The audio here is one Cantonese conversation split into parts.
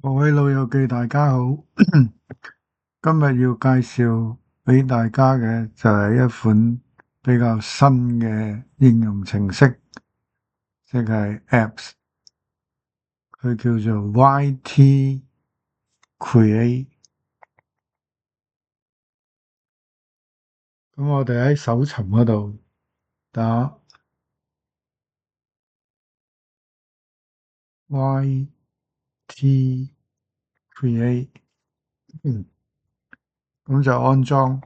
各位老友記，大家好。今日要介紹俾大家嘅就係一款比較新嘅應用程式，即係 Apps，佢叫做 YT Create。咁我哋喺搜尋嗰度打 YT Create，咁就安裝。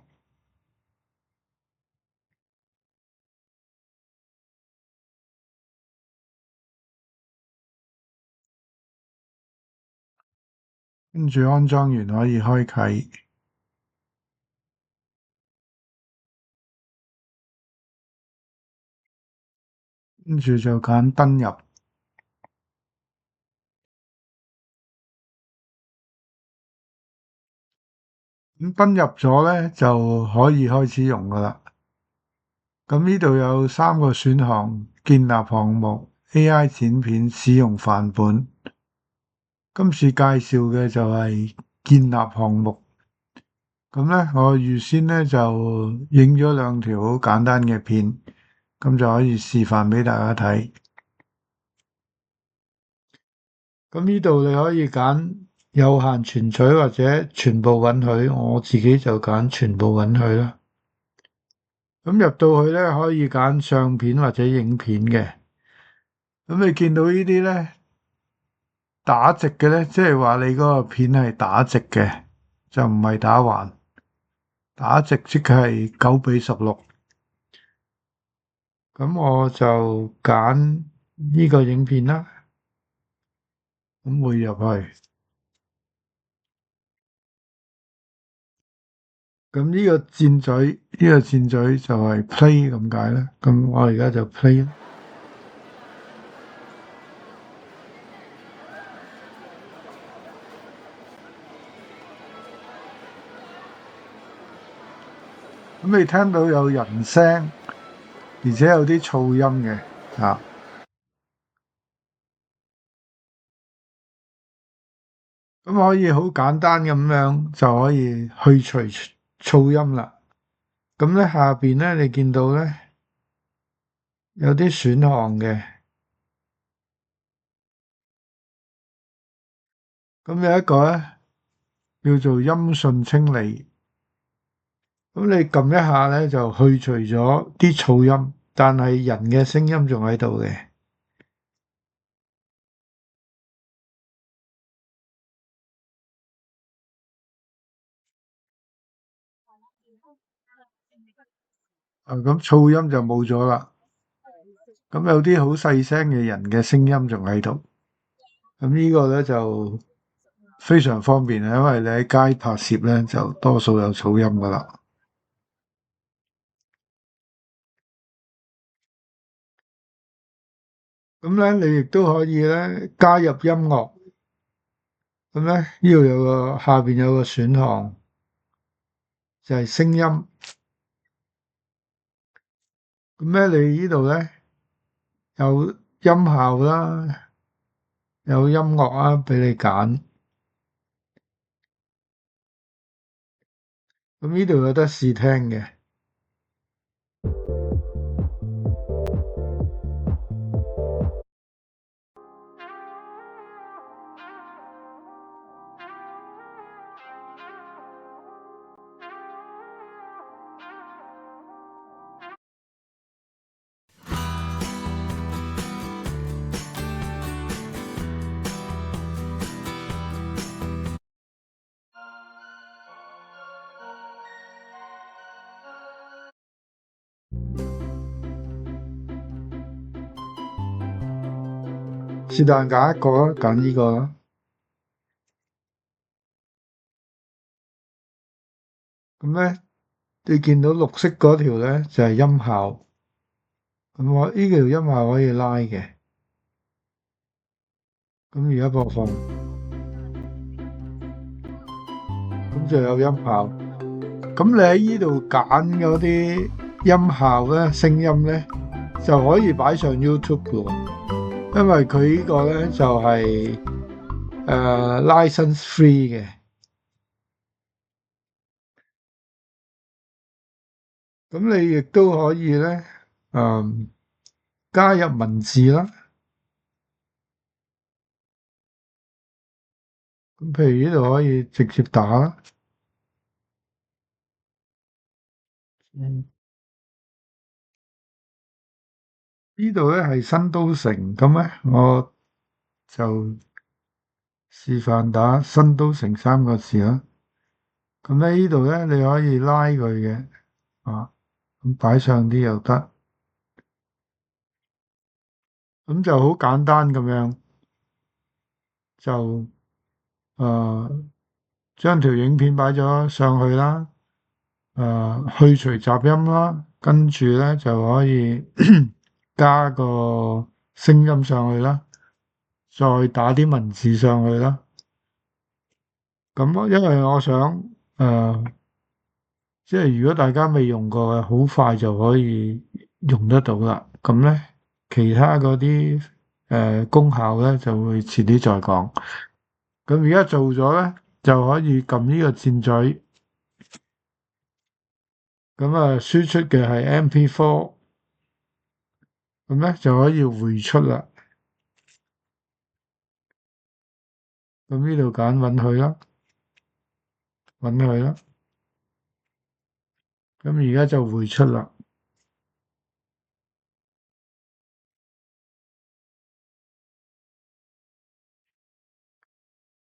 跟住安裝完可以開啟，跟住就揀登入。咁登入咗咧就可以開始用噶啦。咁呢度有3個選項：建立項目、AI 剪片、使用範本。今次介紹嘅就係建立項目。咁咧，我預先咧就影咗2條好簡單嘅片，咁就可以示範俾大家睇。咁呢度你可以揀有限存取或者全部允許，我自己就揀全部允許啦。咁入到去咧，可以揀相片或者影片嘅。咁你見到呢啲咧打直嘅咧，即係話你嗰個片係打直嘅，就唔係打橫。打直即係9:16。咁我就揀呢個影片啦，咁會入去。咁呢個箭嘴，就係 play 咁解啦。咁我而家就 play 啦。咁你聽到有人聲，而且有啲噪音嘅啊。咁可以好簡單咁樣就可以去除噪音啦。咁咧下邊咧，你見到咧有啲選項嘅。咁有一個咧叫做音訊清理。咁你撳一下咧就去除咗啲噪音，但係人嘅聲音仲喺度嘅。咁噪音就冇咗啦。咁有啲好細聲嘅人嘅聲音仲喺度。咁呢個咧就非常方便，因為你喺街拍攝咧就多數有噪音噶啦。咁咧你亦都可以咧加入音樂。咁咧呢度有個下邊有個選項，就係聲音。咁咧你呢度咧有音效啦，有音樂啊，俾你揀。咁呢度有得試聽嘅。是但揀一個啦，揀呢個啦。咁咧，你見到綠色嗰條咧就係音效。咁我呢條音效可以拉嘅。咁而家播放，咁就有音效。咁你喺呢度揀嗰啲音效咧、聲音咧，就可以擺上 YouTube 嘅喎。因為佢呢個咧就係 license free 嘅。咁你亦都可以咧，加入文字啦。咁譬如呢度可以直接打啦。嗯，呢度咧係新都城，咁咧我就示範打新都城三個字啦。咁咧呢度咧你可以拉佢嘅，啊，咁擺上啲又得。咁就好簡單咁樣，就將條影片擺咗上去啦，去除雜音啦，跟住咧就可以加個聲音上去啦，再打啲文字上去啦。咁因為我想即係如果大家未用過嘅，好快就可以用得到啦。咁咧，其他嗰啲功效咧就會遲啲再講。咁而家做咗咧，就可以撳呢個箭嘴，咁輸出嘅係 MP4，咁咧就可以回出啦。咁呢度揀允許啦，允許啦。咁而家就回出啦。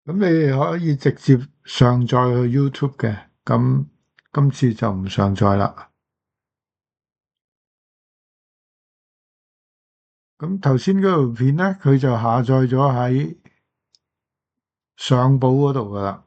咁你哋可以直接上載去 YouTube 嘅，咁今次就唔上載啦。咁頭先嗰條片咧，佢就下載咗喺相簿嗰度噶啦。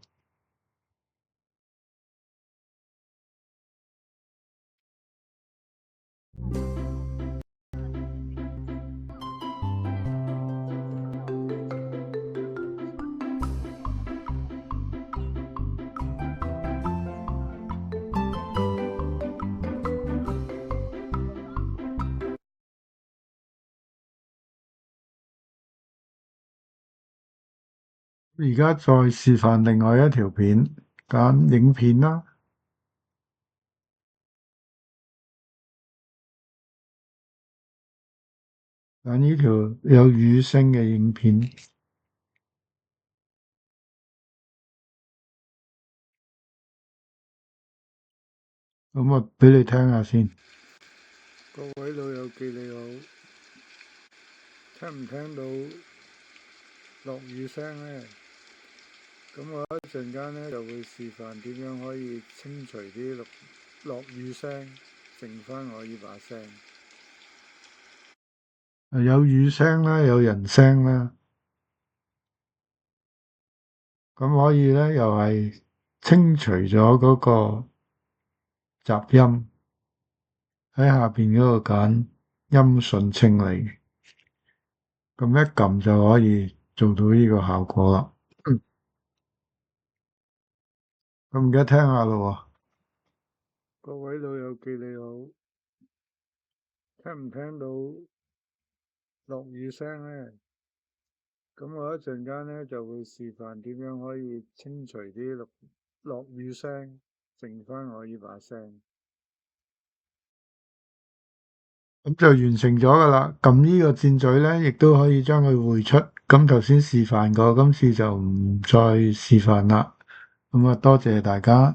而家再示範另外一條片，揀影片啦，揀呢條有雨聲嘅影片。咁我俾你聽下先。各位老友記你好，聽唔聽到落雨聲咧？咁我一陣間咧就會示範點樣可以清除啲落雨聲，剩翻我呢把聲。有雨聲啦，有人聲啦，咁可以咧又係清除咗嗰個雜音，喺下邊嗰度揀音訊清理，咁一撳就可以做到呢個效果啦。咁而家聽下咯，各位老友記你好，聽唔聽到落雨聲咧？咁我一陣間咧就會示範點樣可以清除啲落雨聲，剩翻我呢把聲。咁就完成咗噶啦。撳呢個箭嘴咧，亦都可以將佢匯出。咁頭先示範過，今次就唔再示範啦。咁多謝大家。